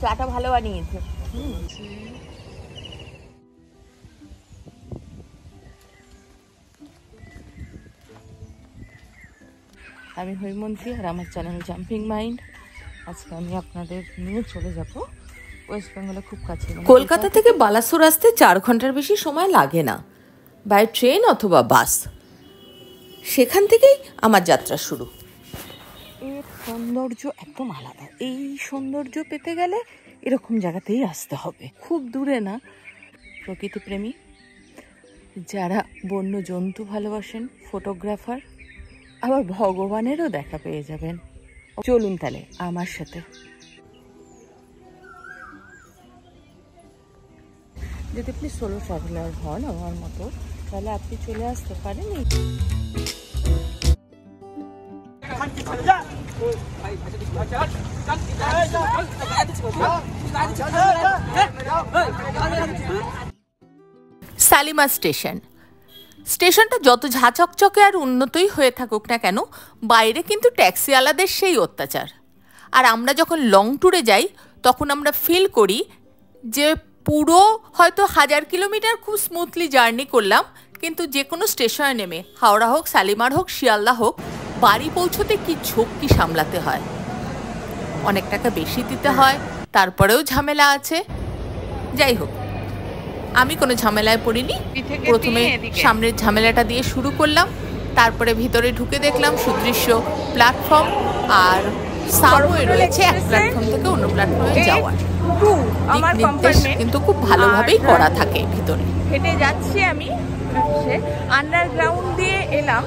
চাটা ভালো বানিয়েছে। আমি হৈমন্তী আর আমার চ্যানেল জাম্পিং মাইন্ড। আজকে আমি আপনাদের নিয়ে চলে যাব ওয়েস্ট বেঙ্গলে খুব কাছে। কলকাতা থেকে বালাসোর আসতে 4 ঘন্টার বেশি সময় লাগে না, বাই ট্রেন অথবা বাস। সেখান থেকেই আমার যাত্রা শুরু। এর সৌন্দর্য একদম আলাদা। এই সৌন্দর্য পেতে গেলে এরকম জায়গাতেই আসতে হবে, খুব দূরে না। প্রকৃতিপ্রেমী যারা বন্য জন্তু ভালোবাসেন, ফটোগ্রাফার, আবার ভগবানেরও দেখা পেয়ে যাবেন। চলুন তাহলে আমার সাথে। যদি আপনি সোলো ট্রাভেলার হন আমার মতো, তাহলে আপনি চলে আসতে পারেন। শালিমার স্টেশন। স্টেশনটা যত ঝাঁচকচকে আর উন্নতই হয়ে থাকুক না কেন, বাইরে কিন্তু ট্যাক্সিওয়ালাদের সেই অত্যাচার। আর আমরা যখন লং ট্যুরে যাই তখন আমরা ফিল করি যে পুরো হয়তো 1000 কিলোমিটার খুব স্মুথলি জার্নি করলাম, কিন্তু যে কোনো স্টেশনে নেমে, হাওড়া হোক, শালিমার হোক, শিয়ালদা হোক, বাড়ি পৌঁছতে কি ঝক্কি সামলাতে হয়। অনেক টাকা বেশি দিতে হয়, তারপরেও ঝামেলা আছে। যাই হোক, আমি কোনো ঝামেলায় পড়িনি। প্রথমে সামনের ঝামেলাটা দিয়ে শুরু করলাম, তারপরে ভিতরে ঢুকে দেখলাম সুদৃশ্য প্ল্যাটফর্ম, আর সাবওয়ে রয়েছে এক প্ল্যাটফর্ম থেকে অন্য প্ল্যাটফর্মে যাওয়ার। আমার কিন্তু খুব ভালোভাবেই করা থাকে ভিতরে। হেঁটে যাচ্ছি আমি, আন্ডারগ্রাউন্ড দিয়ে এলাম।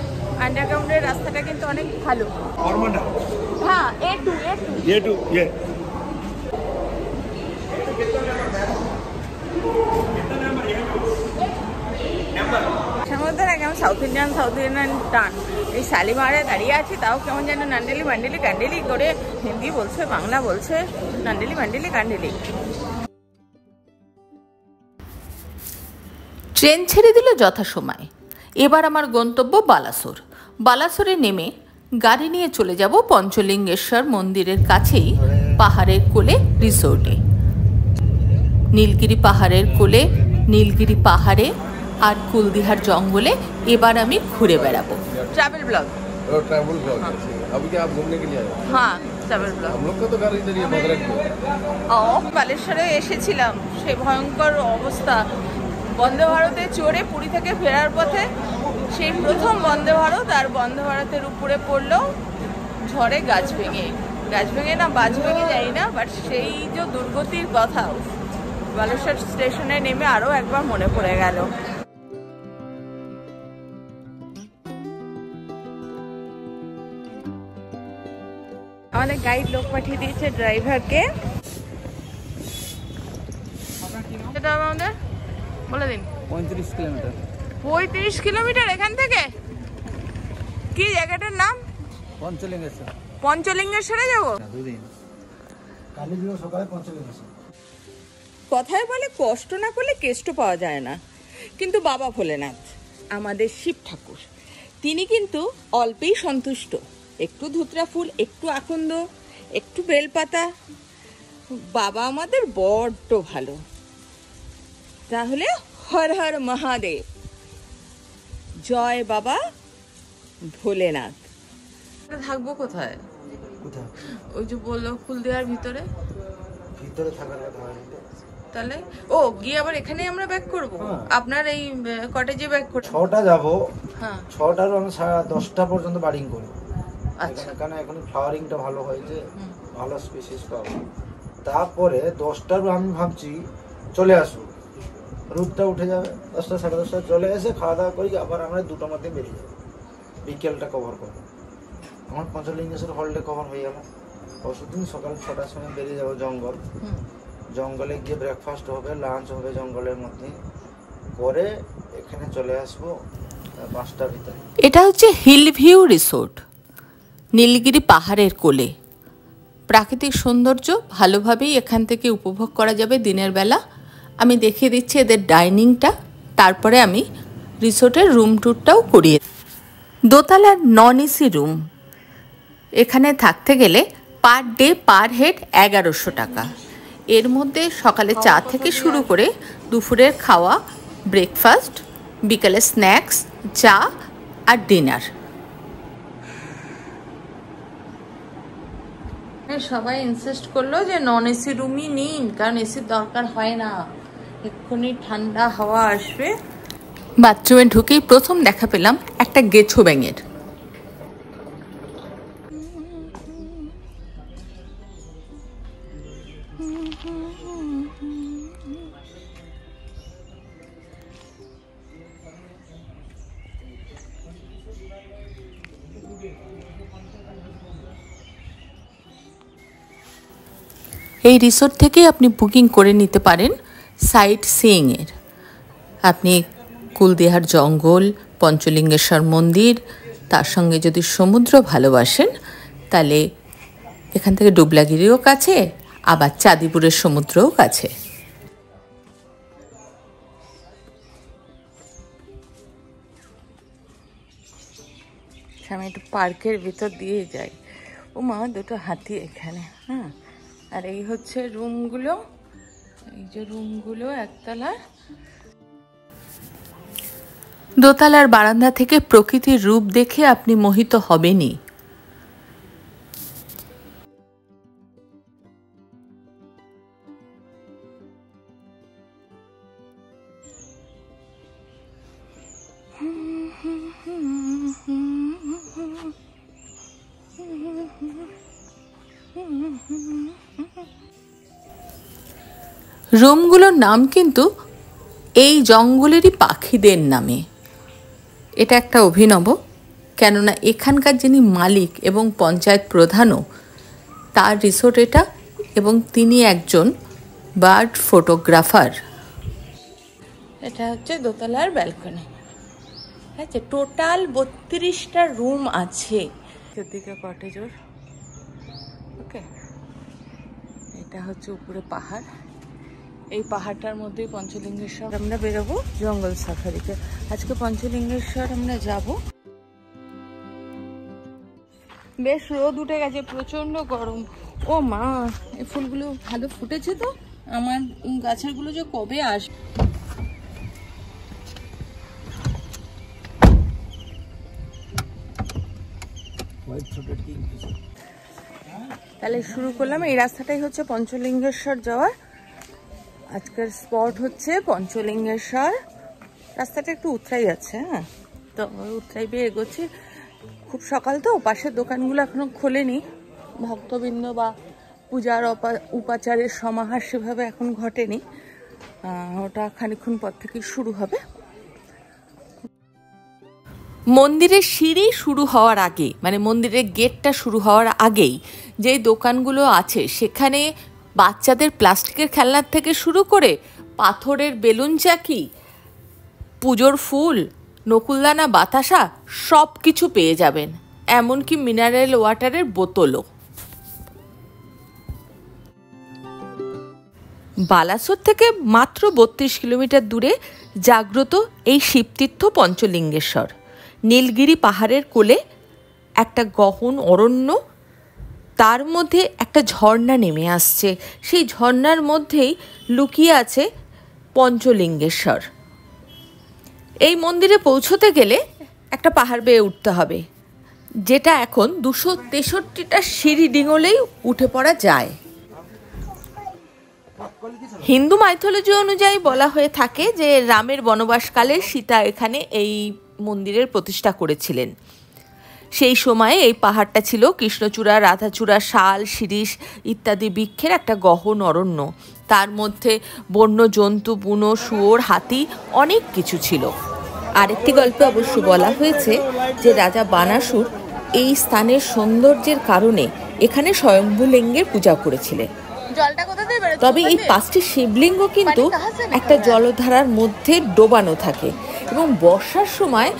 আন্ডারগ্রাউন্ডের রাস্তাটা কিন্তু অনেক ভালো। হ্যাঁ, A2 কেমন সাউথ ইন্ডিয়ান টান। এই শালিমারে দাঁড়িয়ে আছি, তাও কেমন যেন নান্ডেলি মান্ডেলি কান্ডেলি করে হিন্দি বলছে, বাংলা বলছে, নান্ডেলি মান্ডেলি কান্ডেলি। ট্রেন ছেড়ে দিল যথাসময়। এবার আমার গন্তব্য বালাসোর। বালাসোরে নেমে গাড়ি নিয়ে চলে যাব পঞ্চলিঙ্গেশ্বর মন্দিরের কাছেই পাহাড়ের কোলে রিসোর্টে। নীলগিরি পাহাড়ের কোলে, নীলগিরি পাহাড়ে আর কুলদিহার জঙ্গলে এবার আমি ঘুরে বেড়াবো। Travel blog. Travel blog. अभी क्या आप घूमने के लिए आए? हाँ, ट्रैवल ब्लॉग। हम लोग का तो घर इधर ही है, मदरक में। বালেশ্বরে এসেছিলাম, সে ভয়ঙ্কর অবস্থা। বন্দে ভারতে চড়ে পুরী থেকে ফেরার পথে সেই প্রথম বন্দে ভারত, আর বন্দে ভারতের উপরে পড়লো ঝড়ে গাছ ভেঙে না বাজ ভেঙে যাই না, বাট সেই যে দুর্গতির কথা বালেশ্বর স্টেশনে নেমে আরও একবার মনে পড়ে গেল। আমাদের গাইড লোক পাঠিয়ে দিয়েছে ড্রাইভারকে। সেটা আমাদের বলে দিন। 35 কিলোমিটার। 35 কিলোমিটার এখান থেকে? কি জায়গাটার নাম? পঞ্চলিঙ্গেশ্বর। পঞ্চলিঙ্গেশ্বরে যাবো? দুদিন। কালী দিবস সকালে পঞ্চলিঙ্গেশ্বর। কথায় বলে কষ্ট না করলে কেষ্ট পাওয়া যায় না, কিন্তু বাবা ভোলেনাথ আমাদের শিব ঠাকুর, তিনি কিন্তু অল্পেই সন্তুষ্ট। একটু ধুতরা ফুল, একটু আকন্দ, একটু বেলপাতা, বাবা আমাদের বড্ড ভালো। তাহলে হর হর মহাদেব, জয় বাবা ভোলেনাথ। থাকবো কোথায়? কোথায়? ওই যে বললো কুলদিহার ভিতরে থাকার কথা। তাহলে গিয়ে আবার এখানে আমরা ব্যাক করব। আপনার এই কটেজে ব্যাক করব। 6টা যাব। হ্যাঁ, 6টার আমি 10:30 পর্যন্ত বারিং করব। আচ্ছা, কারণ এখন ফ্লাওয়ারিংটা ভালো হয়েছে, ভালো স্পিসিস পাবো। তারপরে 10টার আমি ভাবছি চলে আসবো, রোদটা উঠে যাবে। 10টা 10:30 চলে এসে খাওয়া দাওয়া করি, আবার আমরা 2টার মধ্যে বেরিয়ে যাবো, বিকেলটা কভার করবো। আমার পঞ্চলিঙ্গেশ্বর হলডে কভার হয়ে গেল। পরশুদিন সকাল 6টার সময় বেরিয়ে যাবো জঙ্গলে গিয়ে ব্রেকফাস্ট হবে, লাঞ্চ হবে জঙ্গলের মধ্যে, করে এখানে চলে আসবো 5টার ভিতরে। এটা হচ্ছে হিল ভিউ রিসোর্ট, নীলগিরি পাহাড়ের কোলে। প্রাকৃতিক সৌন্দর্য ভালোভাবেই এখান থেকে উপভোগ করা যাবে দিনের বেলা। আমি দেখিয়ে দিচ্ছি এদের ডাইনিংটা, তারপরে আমি রিসোর্টের রুম ট্যুরটাও করিয়ে। দোতলার নন এসি রুম। এখানে থাকতে গেলে পার ডে পার হেড 1100 টাকা। এর মধ্যে সকালে চা থেকে শুরু করে দুপুরের খাওয়া, ব্রেকফাস্ট, বিকালে স্ন্যাক্স, চা আর ডিনার। সবাই ইনসিস্ট করলো যে নন এসি রুমই নিন, কারণ এসির দরকার হয় না, এক্ষুনি ঠান্ডা হাওয়া আসবে। বাথরুমে ঢুকেই প্রথম দেখা পেলাম একটা গেছো ব্যাঙের। এই রিসোর্ট থেকে আপনি বুকিং করে নিতে পারেন সাইট সিইংয়ের। আপনি কুলদিহার জঙ্গল, পঞ্চলিঙ্গেশ্বর মন্দির, তার সঙ্গে যদি সমুদ্র ভালোবাসেন তাহলে এখান থেকে ডুবলাগিরিও কাছে, আবার চাঁদিপুরের সমুদ্রও কাছে। আমি একটু পার্কের ভিতর দিয়ে যাই। ও মা, দুটো হাতি এখানে। হ্যাঁ, আর এই হচ্ছে রুমগুলো, এই যে রুমগুলো একতলার। দোতলার বারান্দা থেকে প্রকৃতির রূপ দেখে আপনি মোহিত হবেনই। রুমগুলোর নাম কিন্তু এই জঙ্গলেরই পাখিদের নামে। এটা একটা অভিনব, কেননা এখানকার যিনি মালিক এবং পঞ্চায়েত প্রধানও, তার রিসোর্ট এটা, এবং তিনি একজন বার্ড ফটোগ্রাফার। এটা হচ্ছে দোতলার ব্যালকনি। আচ্ছা, টোটাল 32টা রুম আছে। সেদিকে কটেজর। ওকে, এটা হচ্ছে উপরে পাহাড়। এই পাহাড়টার মধ্যেই পঞ্চলিঙ্গেশ্বর আমরা বেরোবো জঙ্গল সাফারিতে। আজকে পঞ্চলিঙ্গেশ্বর আমরা যাব। বেশ রোদ উঠে গেছে, প্রচন্ড গরম। ও মা, এই ফুলগুলো ভালো ফুটেছে তো। আমার গাছের গুলো যে কবে আসবে। তাহলে শুরু করলাম। এই রাস্তাটাই হচ্ছে পঞ্চলিঙ্গেশ্বর যাওয়ার। আজকের স্পট হচ্ছে পঞ্চলিঙ্গেশ্বর। রাস্তাটা একটু উতরাই আছে। হ্যাঁ, তো উতরাই বেয়ে এগোচ্ছি। খুব সকাল তো, পাশের দোকানগুলো এখনো খোলেনি। ভক্তবৃন্দ বা পূজার উপাচারের সমাহার সেভাবে এখন ঘটেনি। ওটা খানিকক্ষণ পর থেকে শুরু হবে। মন্দিরের সিঁড়ি শুরু হওয়ার আগে, মানে মন্দিরের গেটটা শুরু হওয়ার আগেই যে দোকানগুলো আছে, সেখানে বাচ্চাদের প্লাস্টিকের খেলনার থেকে শুরু করে পাথরের বেলুন চাকি, পুজোর ফুল, নকুলদানা, বাতাসা সব কিছু পেয়ে যাবেন, এমনকি মিনারেল ওয়াটারের বোতলও। বালাসোর থেকে মাত্র 32 কিলোমিটার দূরে জাগ্রত এই শিবতীর্থ পঞ্চলিঙ্গেশ্বর। নীলগিরি পাহাড়ের কোলে একটা গহন অরণ্য, তার মধ্যে একটা ঝর্ণা নেমে আসছে। সেই ঝর্ণার মধ্যেই লুকিয়ে আছে পঞ্চলিঙ্গেশ্বর। এই মন্দিরে পৌঁছতে গেলে একটা পাহাড় বেয়ে উঠতে হবে, যেটা এখন 263টা সিঁড়ি ডিঙোলেই উঠে পড়া যায়। হিন্দু মাইথোলজি অনুযায়ী বলা হয়ে থাকে যে রামের বনবাসকালে সীতা এখানে এই মন্দিরের প্রতিষ্ঠা করেছিলেন। সেই সময়ে এই পাহাড়টা ছিল কৃষ্ণচূড়া, রাধাচূড়া, শাল, শিরীষ ইত্যাদি বৃক্ষের একটা গহন অরণ্য। তার মধ্যে বন্য জন্তু, বুনো, শুয়োর, হাতি অনেক কিছু ছিল। আরেকটি গল্পে অবশ্য বলা হয়েছে যে রাজা বানাসুর এই স্থানের সৌন্দর্যের কারণে এখানে স্বয়ম্ভুলিঙ্গের পূজা করেছিলেন। তবে এই 5টি শিবলিঙ্গ কিন্তু একটা জলধারার মধ্যে ডোবানো থাকে এবং বর্ষার সময়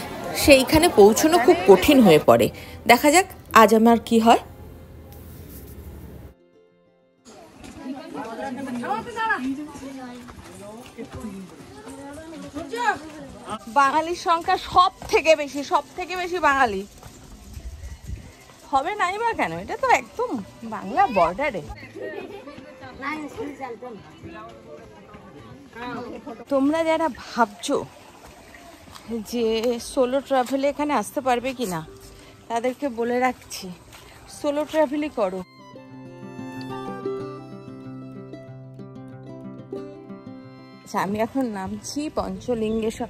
সেইখানে পৌঁছানো খুব কঠিন হয়ে পড়ে। দেখা যাক আজ আমার কি হয়। বাঙালির সংখ্যা সব থেকে বেশি বাঙালি হবে নাই বা কেন, এটা তো একদম বাংলা বর্ডারে। তোমরা যারা ভাবছো যে সোলো ট্রাভেলে এখানে আসতে পারবে কি না, তাদেরকে বলে রাখছি, সোলো ট্রাভেলই করো। আচ্ছা, আমি এখন নামছি পঞ্চলিঙ্গেশ্বর।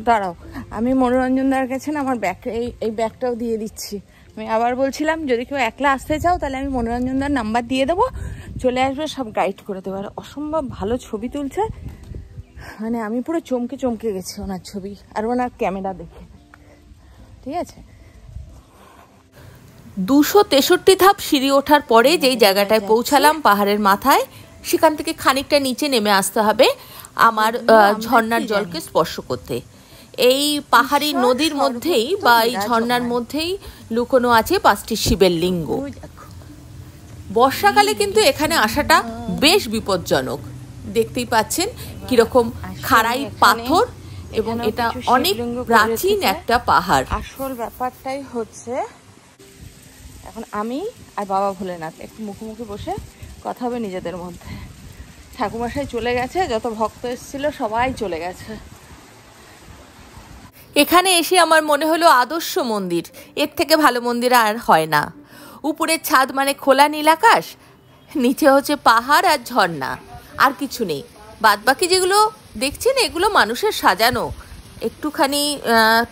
দাঁড়াও, আমি মনোরঞ্জনদার কাছে না আমার ব্যাগ, এই ব্যাগটাও দিয়ে দিচ্ছি। আমি আবার বলছিলাম, যদি কেউ একলা আসতে চাও তাহলে আমি মনোরঞ্জনদার নাম্বার দিয়ে দেবো, চলে আসবে, সব গাইড করে দেবো। আর অসম্ভব ভালো ছবি তুলছে, মানে আমি পুরো চমকে গেছি ওনার ছবি আর ওনার ক্যামেরা দেখে। ঠিক আছে, 263 ধাপ সিঁড়ি ওঠার পরে যেই জায়গাটায় পৌঁছালাম পাহাড়ের মাথায়, সেখান থেকে খানিকটা নিচে নেমে আসতে হবে আমার ঝর্ণার জলকে স্পর্শ করতে। এই পাহাড়ি নদীর মধ্যেই বা এই ঝর্ণার মধ্যেই লুকোনো আছে 5টি শিবের লিঙ্গ। বর্ষাকালে কিন্তু এখানে আসাটা বেশ বিপজ্জনক। দেখতেই পাচ্ছেন কিরকম খাড়াই পাথর, এবং এটা অনেক প্রাচীন একটা পাহাড়। আসল ব্যাপারটাই হচ্ছে, এখন আমি আর বাবা ভোলেনাথ একটু মুখোমুখি বসে কথা হবে নিজেদের মধ্যে। ঠাকুরমশাই চলে গেছে, যত ভক্ত এসেছিল সবাই চলে গেছে। এখানে এসে আমার মনে হলো আদর্শ মন্দির, এর থেকে ভালো মন্দির আর হয় না। উপরের ছাদ মানে খোলা নীল আকাশ, নিচে হচ্ছে পাহাড় আর ঝর্ণা, আর কিছু নেই। বাদবাকি যেগুলো দেখছেন এগুলো মানুষের সাজানো, একটুখানি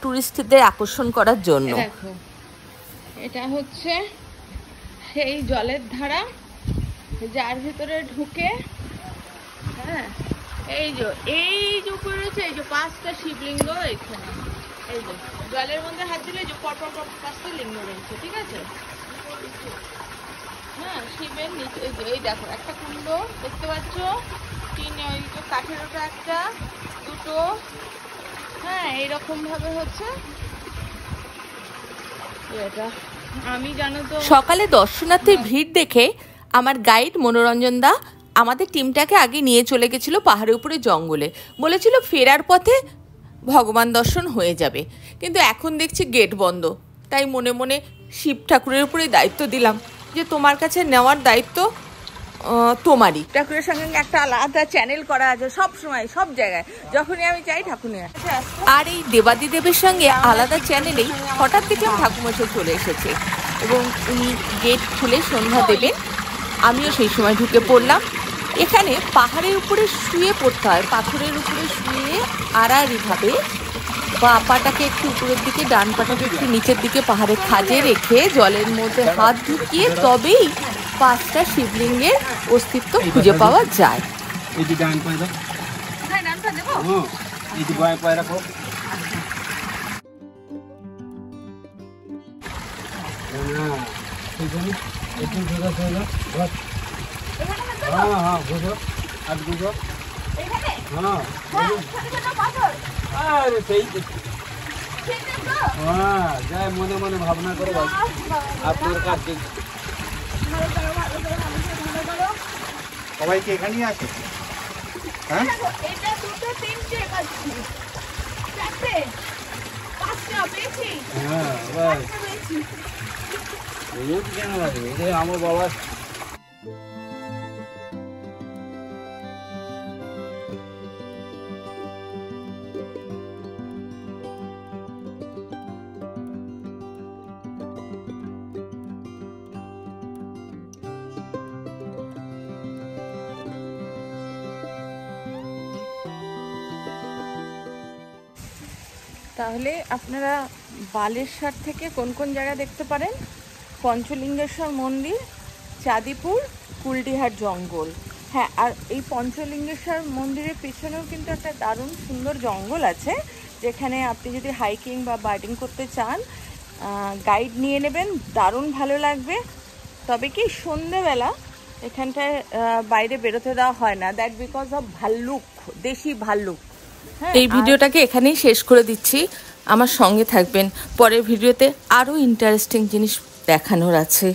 টুরিস্টদের আকর্ষণ করার জন্য। দেখো, এটা হচ্ছে সেই জলের ধারা, যার ভিতরে ঢুকে, হ্যাঁ, এই যে উপরে রয়েছে, এই যে 5টা শিবলিঙ্গ এখানে, এই যে জলের মধ্যে হাত দিলে যে পরপর 5টা লিঙ্গ রয়েছে। ঠিক আছে, হ্যাঁ, শিবের নিচে এই দেখো একটা কুণ্ড দেখতে পাচ্ছ, 3 ওই যে কাঠের ওটা একটা, 2টো, হ্যাঁ, এইরকম ভাবে হচ্ছে এটা। আমি জানো তো, সকালে দর্শনার্থীর ভিড় দেখে আমার গাইড মনোরঞ্জন দা আমাদের টিমটাকে আগে নিয়ে চলে গেছিল পাহাড়ের উপরে জঙ্গলে, বলেছিল ফেরার পথে ভগবান দর্শন হয়ে যাবে। কিন্তু এখন দেখছি গেট বন্ধ, তাই মনে মনে শিব ঠাকুরের উপরে দায়িত্ব দিলাম যে তোমার কাছে নেওয়ার দায়িত্ব তোমারই। ঠাকুরের সঙ্গে একটা আলাদা চ্যানেল করা আছে সব সময়, সব জায়গায়, যখনই আমি চাই ঠাকুর নিয়ে। আর এই দেবাদিদেবের সঙ্গে আলাদা চ্যানেলেই হঠাৎ দেখলাম ঠাকুরমশাই চলে এসেছে এবং উনি গেট খুলে সন্ধ্যা দেবেন। আমিও সেই সময় ঢুকে পড়লাম। এখানে পাহাড়ের উপরে শুয়ে পড়তে হয়, পাথরের উপরে শুয়ে আড়াআড়িভাবে বা পাটাকে একটু উপরের দিকে, ডান পাটাকে একটু নিচের দিকে পাহাড়ের খাঁজে রেখে জলের মধ্যে হাত ঢুকিয়ে তবেই 5টা শিবলিঙ্গের অস্তিত্ব খুঁজে পাওয়া যায়। এই যে ডান পায়রা, হ্যাঁ, নামটা দেবো। হ্যাঁ, এই যে বাঁ পায়রা করো, হ্যাঁ, ঠিক আছে, একটু জোরে জোরে বস, হ্যাঁ হ্যাঁ, বুঝো আর বুঝো, হ্যাঁ, আরে সেই হ্যাঁ, যাই মনে মনে ভাবনা করো ভাই, আপনার কাছে সবাই কি এখানেই আছে? হ্যাঁ, এটা 2টো 3টে পাচ্ছি, 4টে 5টা পেয়েছি, হ্যাঁ, বাস রোজ কেন লাগে? এই আমার বাবা তাহলে আপনারা বালেশ্বর থেকে কোন কোন জায়গা দেখতে পারেন? পঞ্চলিঙ্গেশ্বর মন্দির, চাঁদিপুর, কুলডিহার জঙ্গল। হ্যাঁ, আর এই পঞ্চলিঙ্গেশ্বর মন্দিরের পিছনেও কিন্তু একটা দারুণ সুন্দর জঙ্গল আছে, যেখানে আপনি যদি হাইকিং বা বার্ডিং করতে চান গাইড নিয়ে নেবেন, দারুণ ভালো লাগবে। তবে কি সন্ধেবেলা এখানটায় বাইরে বেরোতে দেওয়া হয় না, দ্যাট বিকজ অফ ভাল্লুক, দেশি ভাল্লুক। এই ভিডিওটাকে এখানেই শেষ করে দিচ্ছি। আমার সঙ্গে থাকবেন, পরের ভিডিওতে আরও ইন্টারেস্টিং জিনিস দেখানোর আছে।